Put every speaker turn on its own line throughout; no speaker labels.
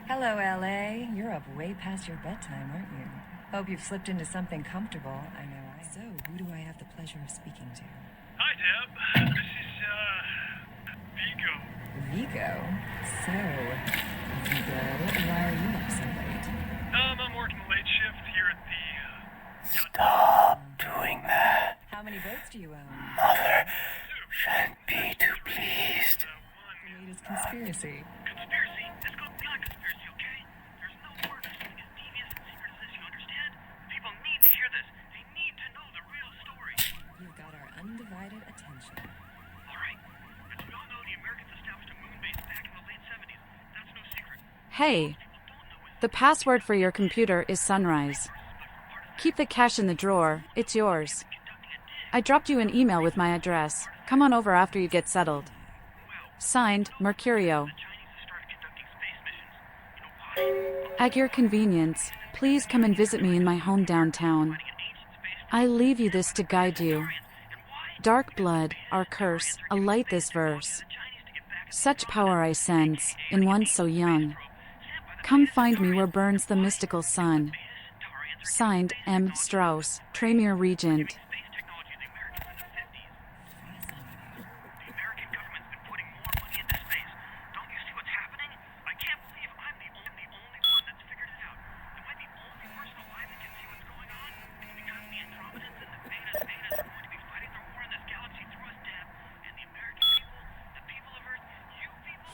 Hello, LA. You're up way past your bedtime, aren't you? Hope you've slipped into something comfortable. I know I. So, who do I have the pleasure of speaking to?
Hi, Deb. This is, Vigo.
Vigo? So, Vigo, why are you up so late?
I'm working the late shift here at the,
Stop doing that.
How many boats do you own?
Mother shan't be too pleased.
The latest conspiracy.
Conspiracy? It's called beyond conspiracy, okay? There's no word for something as devious and secret as this, you understand? People need to hear this. They need to know the real story.
You've got our undivided attention.
Alright. As we all know, the Americans established a moon base back in the late 70s. That's no secret.
Hey, the password for your computer is Sunrise. Keep the cash in the drawer, it's yours. I dropped you an email with my address. Come on over after you get settled. Signed, Mercurio. At your convenience, please come and visit me in my home downtown. I leave you this to guide you. Dark blood, our curse, alight this verse. Such power I sense, in one so young. Come find me where burns the mystical sun. Signed, M. Strauss, Tremere Regent.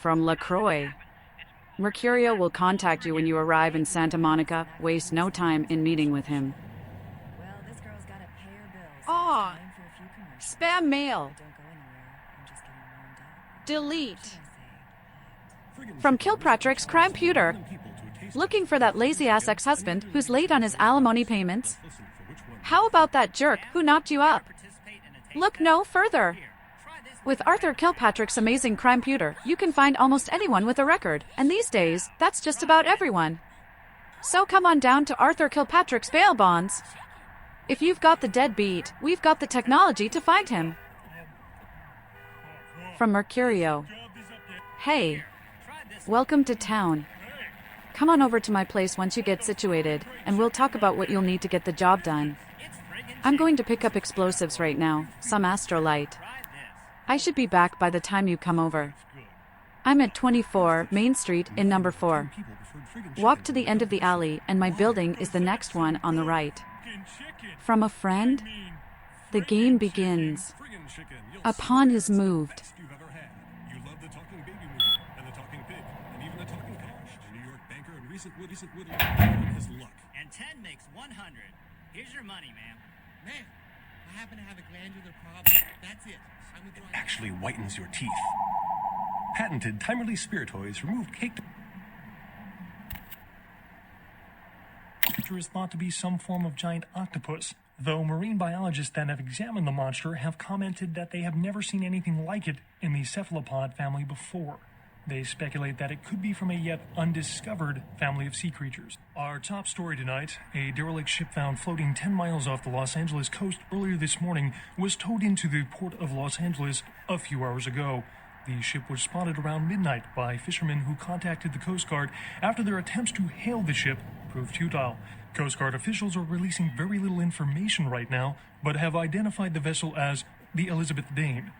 From LaCroix. Mercurio will contact you when you arrive in Santa Monica. Waste no time in meeting with him.
Well, this girl's got to pay her bills.
Aw,
Time for a few commercials.
spam mail.
Don't go anywhere. I'm just getting warmed up.
Delete.
What did I say?
From Kilpatrick's Crimeputer. Looking for that lazy-ass ex-husband who's late on his alimony payments? How about that jerk who knocked you up? Look no further. With Arthur Kilpatrick's amazing Crimeputer, you can find almost anyone with a record, and these days, that's just about everyone. So come on down to Arthur Kilpatrick's bail bonds. If you've got the deadbeat, we've got the technology to find him. From Mercurio. Hey, welcome to town. Come on over to my place once you get situated, and we'll talk about what you'll need to get the job done. I'm going to pick up explosives right now, some astrolite. I should be back by the time you come over. I'm at 24 Main Street in number 4. Walk to the end of the alley and my building is the next one on the right. From a friend? The game begins. A pawn is moved.
And 10 makes 100. Here's your money, ma'am.
Ma'am, I happen to have a glandular problem. That's it. I'm withdrawing.
Actually whitens your teeth. Patented time-release spiritoids remove caked. The creature is thought to be some form of giant octopus, though marine biologists that have examined the monster have commented that they have never seen anything like it in the cephalopod family before. They speculate that it could be from a yet undiscovered family of sea creatures. Our top story tonight, a derelict ship found floating 10 miles off the Los Angeles coast earlier this morning was towed into the port of Los Angeles a few hours ago. The ship was spotted around midnight by fishermen who contacted the Coast Guard after their attempts to hail the ship proved futile. Coast Guard officials are releasing very little information right now, but have identified the vessel as the Elizabeth Dane.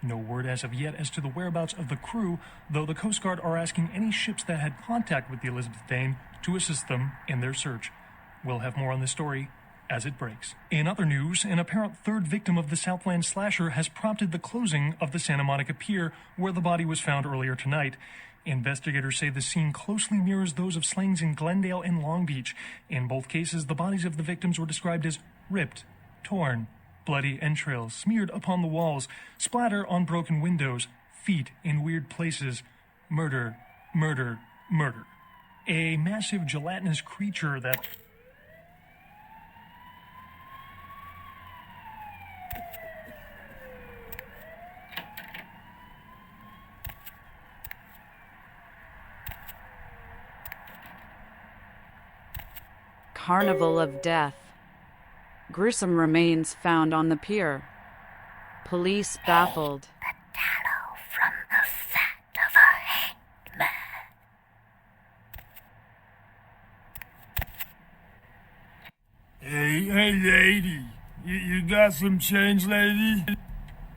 No word as of yet as to the whereabouts of the crew, though the Coast Guard are asking any ships that had contact with the Elizabeth Dane to assist them in their search. We'll have more on this story as it breaks. In other news, an apparent third victim of the Southland slasher has prompted the closing of the Santa Monica Pier, where the body was found earlier tonight. Investigators say the scene closely mirrors those of slayings in Glendale and Long Beach. In both cases, the bodies of the victims were described as ripped, torn, bloody entrails smeared upon the walls, splatter on broken windows, feet in weird places, murder, murder, murder. A massive gelatinous creature that...
Carnival of Death. Gruesome remains found on the pier. Police baffled.
The tallow from the fat of a hangman. Hey, lady. You got some change, lady?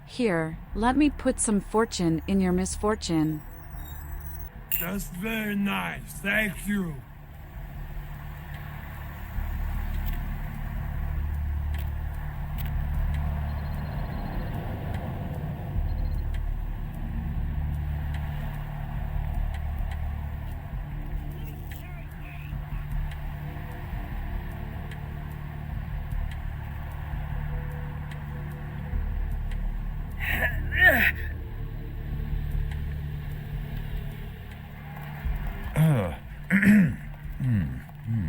Here, let me put some fortune in your misfortune.
That's very nice. Thank you.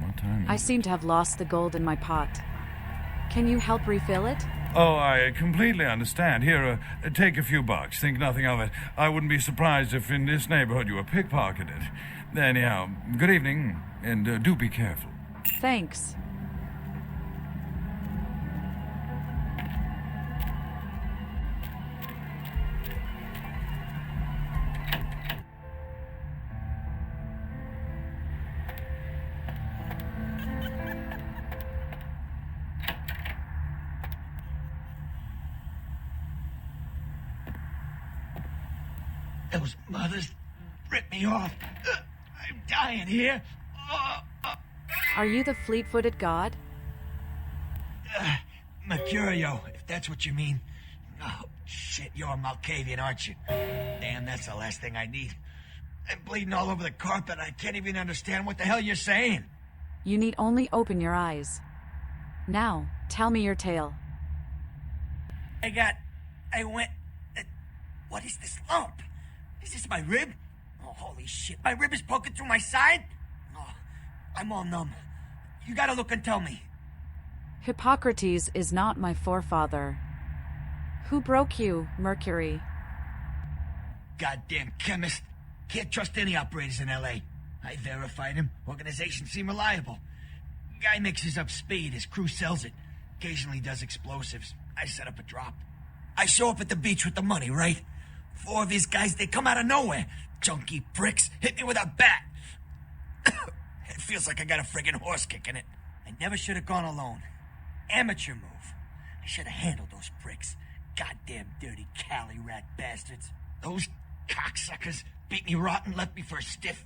What time
I
is it?
seem to have lost the gold in my pot. Can you help refill it?
Oh, I completely understand. Here, take a few bucks. Think nothing of it. I wouldn't be surprised if in this neighborhood you were pickpocketed. Anyhow, good evening, and do be careful.
Thanks.
Those mothers ripped me off. I'm dying here.
Are you the fleet-footed god?
Mercurio, if that's what you mean. Oh, shit, you're a Malkavian, aren't you? Damn, that's the last thing I need. I'm bleeding all over the carpet. I can't even understand what the hell you're saying.
You need only open your eyes. Now, tell me your tale.
I went... what is this lump? Is this my rib? Oh, holy shit, my rib is poking through my side? Oh, I'm all numb. You gotta look and tell me.
Hippocrates is not my forefather. Who broke you, Mercury?
Goddamn chemist. Can't trust any operators in L.A. I verified him. Organizations seem reliable. Guy mixes up speed. His crew sells it. Occasionally does explosives. I set up a drop. I show up at the beach with the money, right? 4 of his guys, they come out of nowhere. Junky pricks hit me with a bat. It feels like I got a friggin' horse kicking it. I never should have gone alone. Amateur move. I should have handled those pricks. Goddamn dirty Cali rat bastards. Those cocksuckers beat me rotten, left me for a stiff.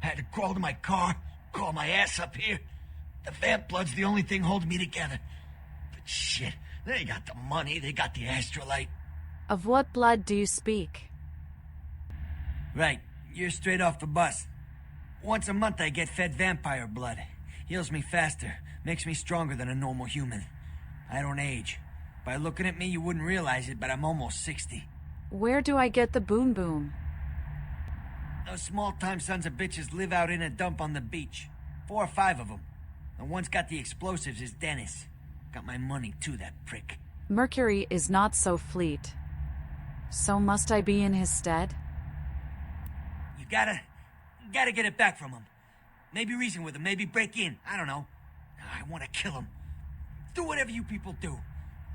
I had to crawl to my car, crawl my ass up here. The vamp blood's the only thing holding me together. But shit, they got the money, they got the astrolite.
Of what blood do you speak?
Right, you're straight off the bus. Once a month I get fed vampire blood. Heals me faster, makes me stronger than a normal human. I don't age. By looking at me, you wouldn't realize it, but I'm almost 60.
Where do I get the boom boom?
Those small-time sons of bitches live out in a dump on the beach. 4 or 5 of them. The one's got the explosives is Dennis. Got my money too, that prick.
Mercury is not so fleet. So must I be in his stead?
You gotta get it back from him. Maybe reason with him, maybe break in. I don't know. I want to kill him. Do whatever you people do.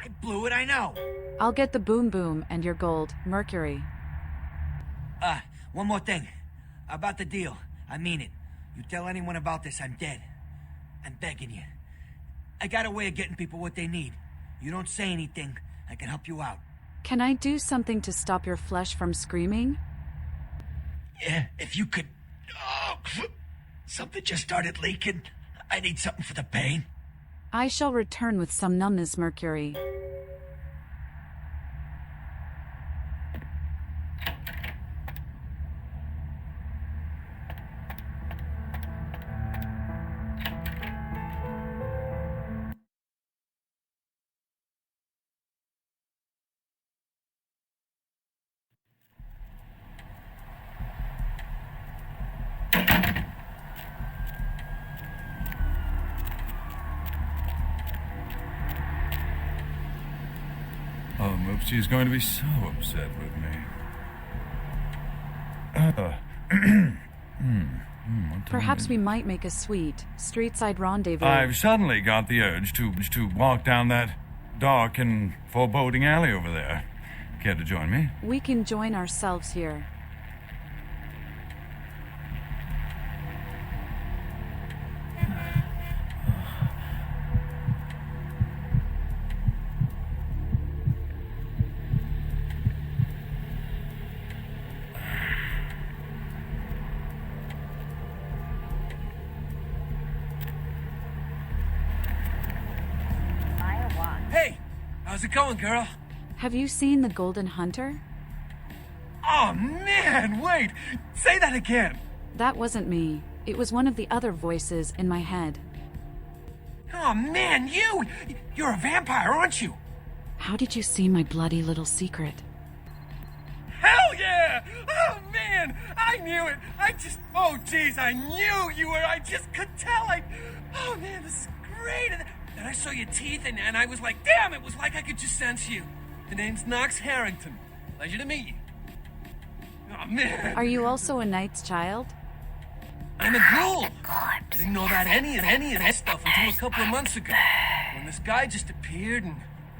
I blew it, I know.
I'll get the boom boom and your gold, Mercury.
One more thing. About the deal. I mean it. You tell anyone about this, I'm dead. I'm begging you. I got a way of getting people what they need. You don't say anything, I can help you out.
Can I do something to stop your flesh from screaming?
Yeah, if you could... Oh, something just started leaking. I need something for the pain.
I shall return with some numbness, Mercury.
Oh, Moopsy going to be so upset with me. What time
Perhaps
is
we
it?
might make a sweet, street-side rendezvous.
I've suddenly got the urge to walk down that dark and foreboding alley over there. Care to join me?
We can join ourselves here.
How's it going, girl?
Have you seen the Golden Hunter?
Oh, man, wait! Say that again!
That wasn't me. It was one of the other voices in my head.
Oh, man, you're a vampire, aren't you?
How did you see my bloody little secret?
Hell yeah! Oh, man, I knew it! Oh, jeez, I knew you were, I just could tell, oh, man, this is great! And I saw your teeth, and I was like, damn, it was like I could just sense you. The name's Knox Harrington. Pleasure to meet you. Oh, man.
Are you also a knight's child?
I'm a ghoul. I didn't know about any of that stuff until a couple of months ago, when this guy just appeared and,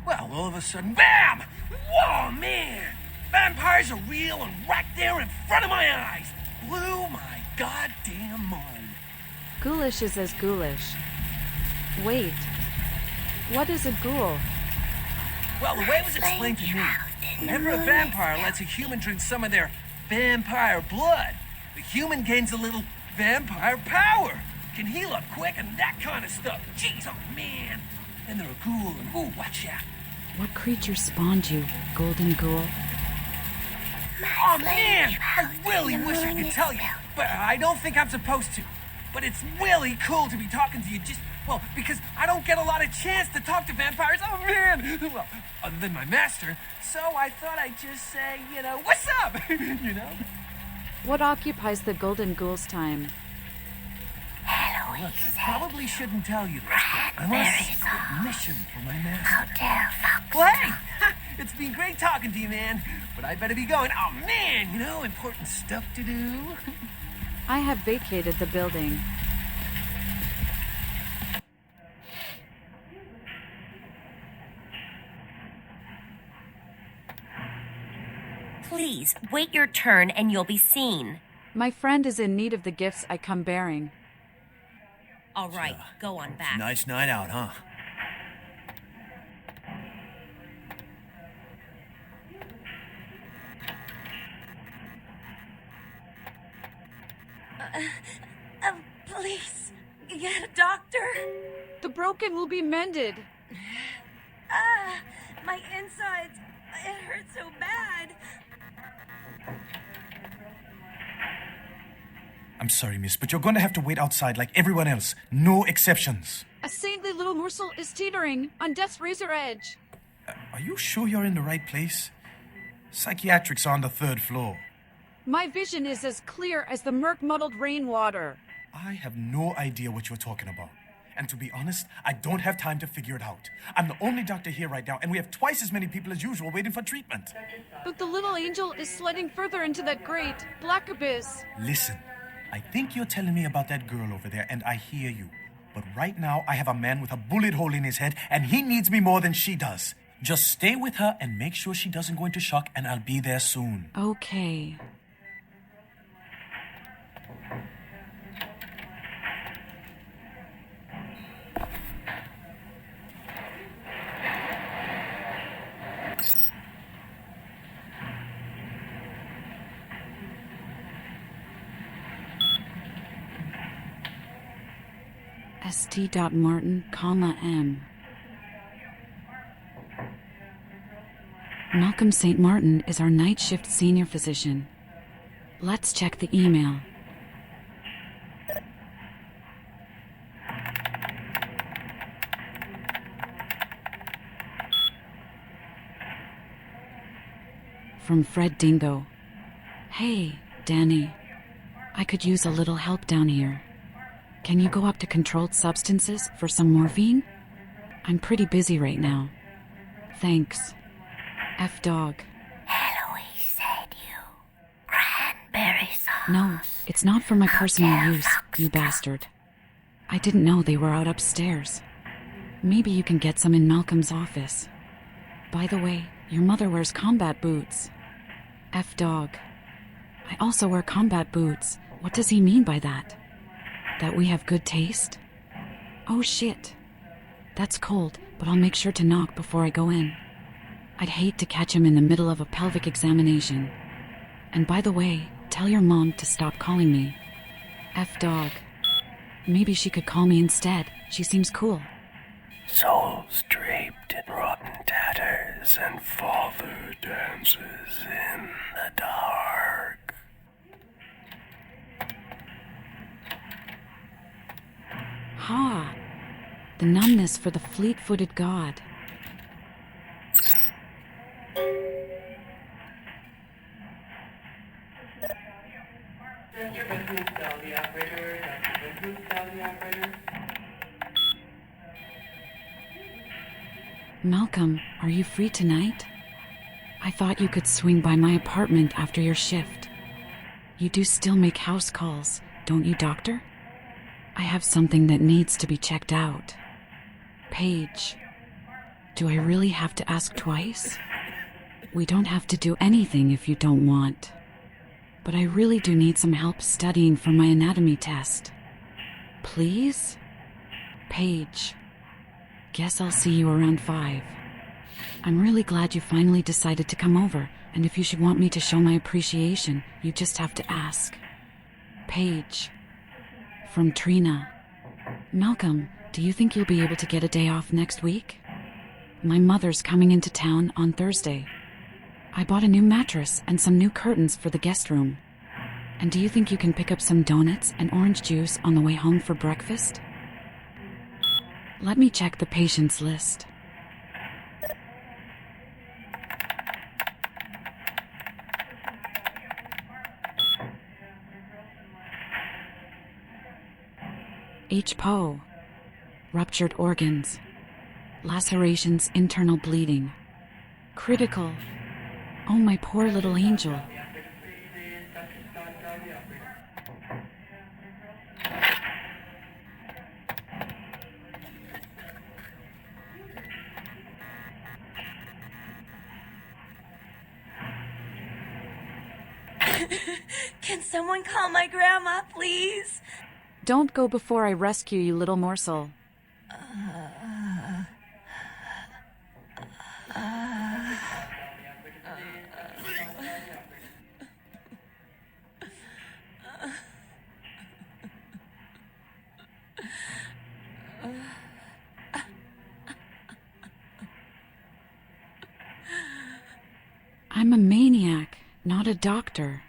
well, all of a sudden, BAM! Whoa, man! Vampires are real and right there in front of my eyes. Blew my goddamn mind.
Ghoulish is as ghoulish. Wait. What is a ghoul?
Well, the way it was explained to me, whenever a vampire lets a human drink some of their vampire blood, the human gains a little vampire power. Can heal up quick and that kind of stuff. Jeez, oh man. And they're a ghoul and ooh, watch out.
What creature spawned you, golden ghoul?
Oh man, I really wish I could tell you, but I don't think I'm supposed to. But it's really cool to be talking to you because I don't get a lot of chance to talk to vampires. Oh man! Well, other than my master, so I thought I'd just say, what's up?
What occupies the golden ghoul's time?
Look, I probably shouldn't tell you this, but I'm on a secret mission for my master. Well, hey! It's been great talking to you, man. But I better be going. Oh, man, important stuff to do.
I have vacated the building.
Please, wait your turn and you'll be seen.
My friend is in need of the gifts I come bearing.
All right, go on back.
Nice night out, huh?
Please, get a doctor.
The broken will be mended.
My insides, it hurts so bad.
I'm sorry, miss, but you're going to have to wait outside like everyone else. No exceptions.
A saintly little morsel is teetering on death's razor edge.
Are you sure you're in the right place? Psychiatrics are on the 3rd floor.
My vision is as clear as the murk-muddled rainwater.
I have no idea what you're talking about. And to be honest, I don't have time to figure it out. I'm the only doctor here right now, and we have twice as many people as usual waiting for treatment.
But the little angel is sliding further into that great black abyss.
Listen, I think you're telling me about that girl over there, and I hear you. But right now, I have a man with a bullet hole in his head, and he needs me more than she does. Just stay with her and make sure she doesn't go into shock, and I'll be there soon.
Okay. St.Martin, M. Malcolm St. Martin is our night shift senior physician. Let's check the email. From Fred Dingo. Hey, Danny. I could use a little help down here. Can you go up to controlled substances for some morphine? I'm pretty busy right now. Thanks. F dog.
Eloise said you. Cranberry sauce.
No, it's not for my personal use, you bastard. I didn't know they were out upstairs. Maybe you can get some in Malcolm's office. By the way, your mother wears combat boots. F dog. I also wear combat boots. What does he mean by that? That we have good taste? Oh shit. That's cold, but I'll make sure to knock before I go in. I'd hate to catch him in the middle of a pelvic examination. And by the way, tell your mom to stop calling me. F dog. Maybe she could call me instead. She seems cool.
Souls draped in rotten tatters. dances and father dances in the dark.
Ha! The numbness for the fleet-footed god. Malcolm, are you free tonight? I thought you could swing by my apartment after your shift. You do still make house calls, don't you, Doctor? I have something that needs to be checked out. Paige, do I really have to ask twice? We don't have to do anything if you don't want. But I really do need some help studying for my anatomy test. Please? Paige. Guess I'll see you around 5. I'm really glad you finally decided to come over, and if you should want me to show my appreciation, you just have to ask. Paige. From Trina. Malcolm, do you think you'll be able to get a day off next week? My mother's coming into town on Thursday. I bought a new mattress and some new curtains for the guest room. And do you think you can pick up some donuts and orange juice on the way home for breakfast? Let me check the patient's list. H-PO. Ruptured organs. Lacerations, internal bleeding. Critical. Oh, my poor little angel.
Can someone call my grandma, please?
Don't go before I rescue you, little morsel. I'm a maniac, not a doctor.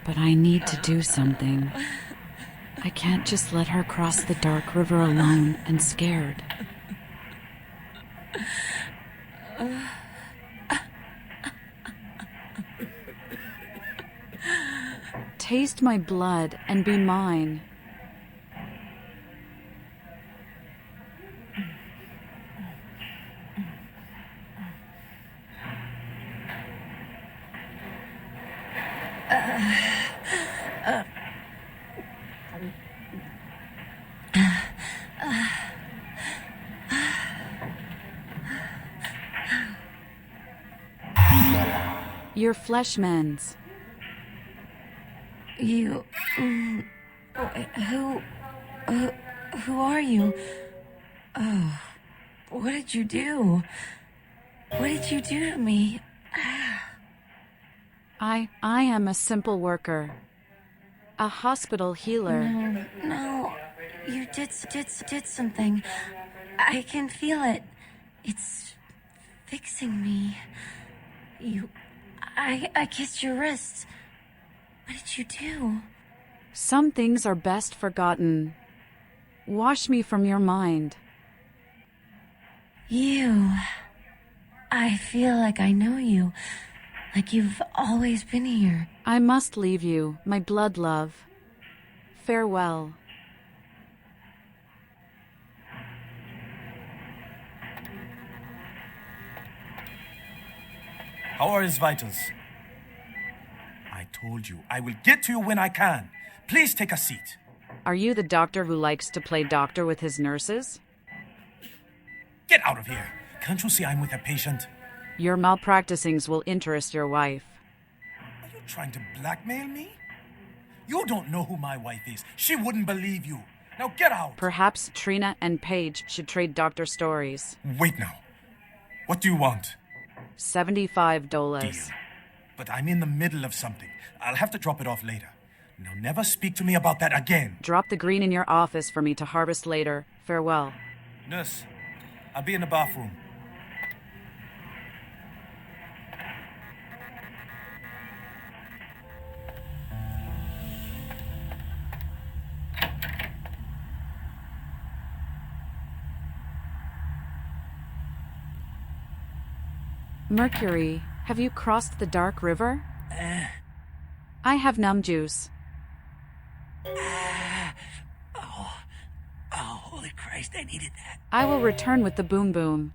But I need to do something. I can't just let her cross the dark river alone and scared. Taste my blood and be mine. Your flesh mends.
You... Who are you? Oh, what did you do? What did you do to me?
I am a simple worker. A hospital healer.
No, you did something. I can feel it. It's fixing me. I kissed your wrist. What did you do?
Some things are best forgotten. Wash me from your mind.
You. I feel like I know you. Like you've always been here.
I must leave you, my blood love. Farewell.
How are his vitals? I told you, I will get to you when I can. Please take a seat.
Are you the doctor who likes to play doctor with his nurses?
Get out of here. Can't you see I'm with a patient?
Your malpracticings will interest your wife.
Are you trying to blackmail me? You don't know who my wife is. She wouldn't believe you. Now get out.
Perhaps Trina and Paige should trade doctor stories.
Wait now. What do you want?
$75.
Deal. But I'm in the middle of something. I'll have to drop it off later. Now never speak to me about that again.
Drop the green in your office for me to harvest later. Farewell.
Nurse, I'll be in the bathroom.
Mercury, have you crossed the dark river? I have numb juice.
Oh, holy Christ, I needed that.
I will return with the boom boom.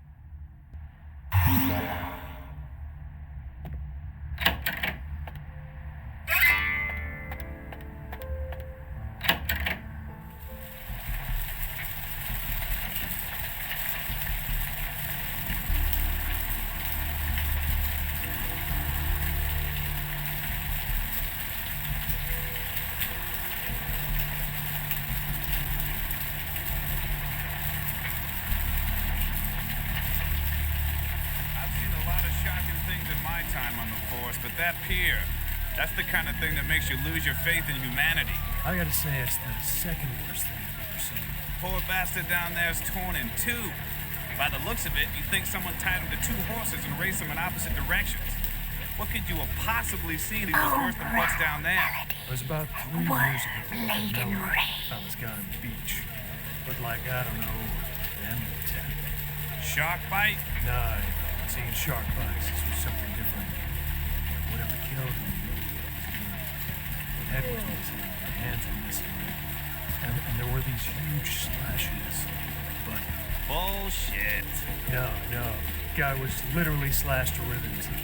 But that pier, that's the kind of thing that makes you lose your faith in humanity.
I gotta say, it's the second worst thing I've ever seen.
Poor bastard down there's torn in two. By the looks of it, you think someone tied him to two horses and raced them in opposite directions. What could you have possibly seen that was worse than what's down there?
It was about 3 years ago. Found this guy on the beach. Looked like, I don't know, animal attack.
Shark bite?
No, I haven't seen shark bites. This was something different. Whatever killed him. The head was missing. The hands were missing. And there were these huge slashes. But
bullshit.
No. Guy was literally slashed to ribbons. The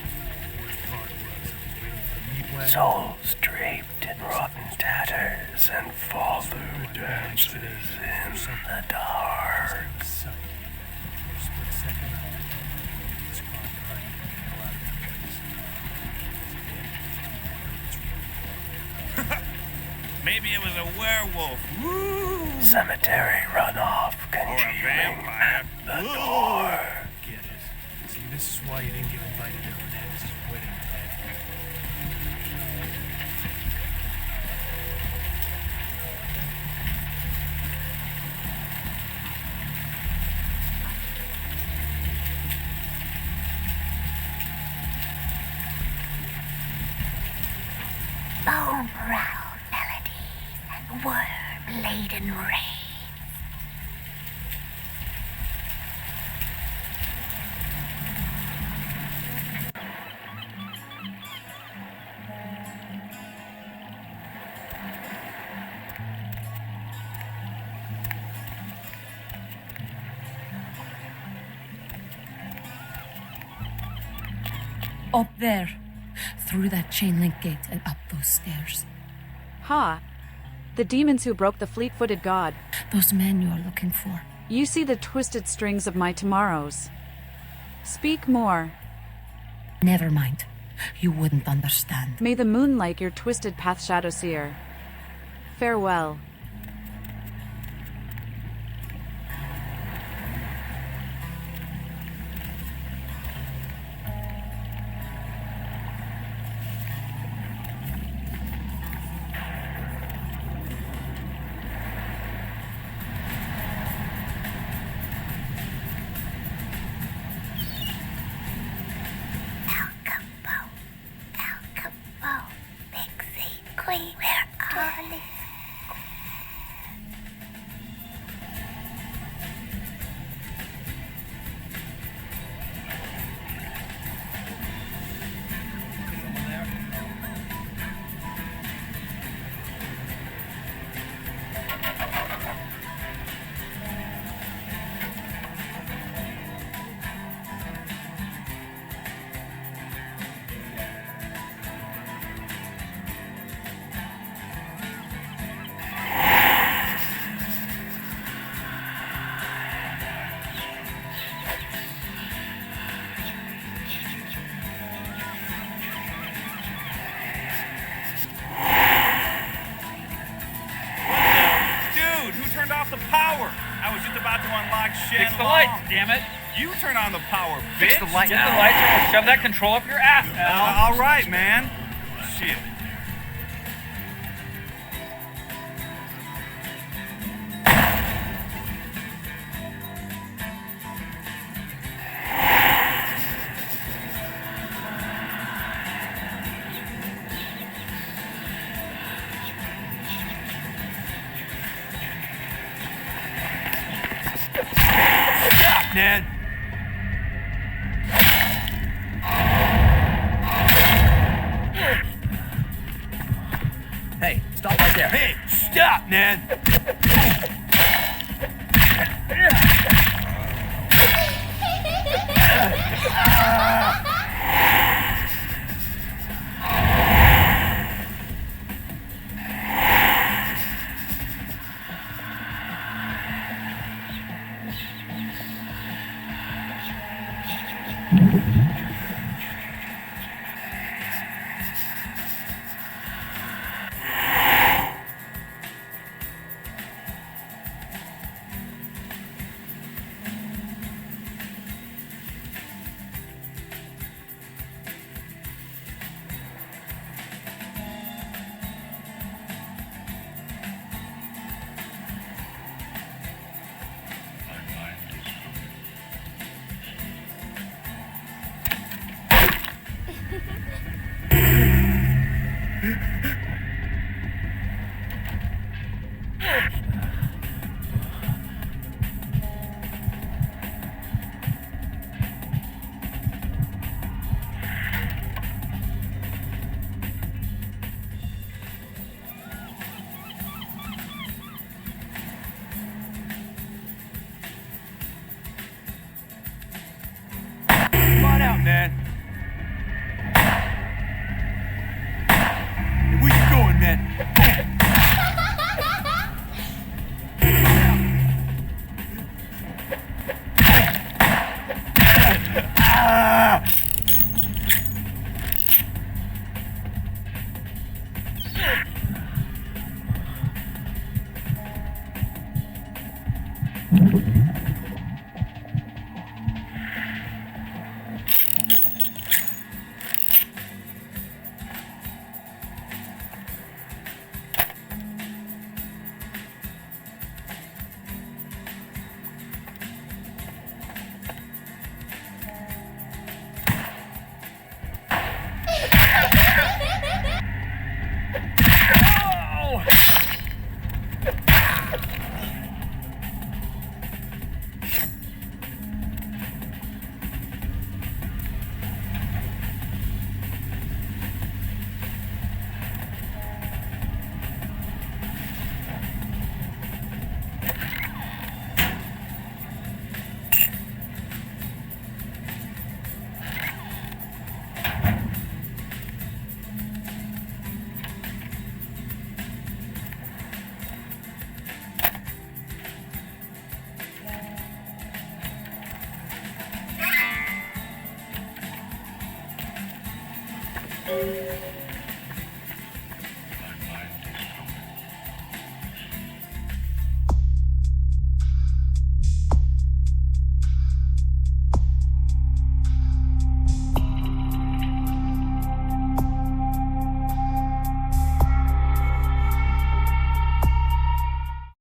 worst part was I was waiting for the meat wagon.
Souls draped in rotten tatters and Falu dances in the dark.
Split second, this car running hell out of that place.
Maybe it was a werewolf. Woo!
Cemetery runoff
Or a
congealing
vampire.
the door.
Get it. See, this is why you didn't get invited to Hernandez's wedding, Ted.
Bone rattle melodies and worm-laden rains.
Up there. Through that chain link gate and up those stairs.
Ha! The demons who broke the fleet-footed god.
Those men you are looking for.
You see the twisted strings of my tomorrows. Speak more.
Never mind. You wouldn't understand.
May the moon like your twisted path shadow seer. Farewell.
Elkabo, pixy queen, where are you?
Fix the lights, damn it.
You turn on the power, bitch.
Fix the lights. Get the lights or shove that control up your ass, pal.
All right, man. Shit.
Ned!
Hey, stop right there.
Hey, stop, Ned!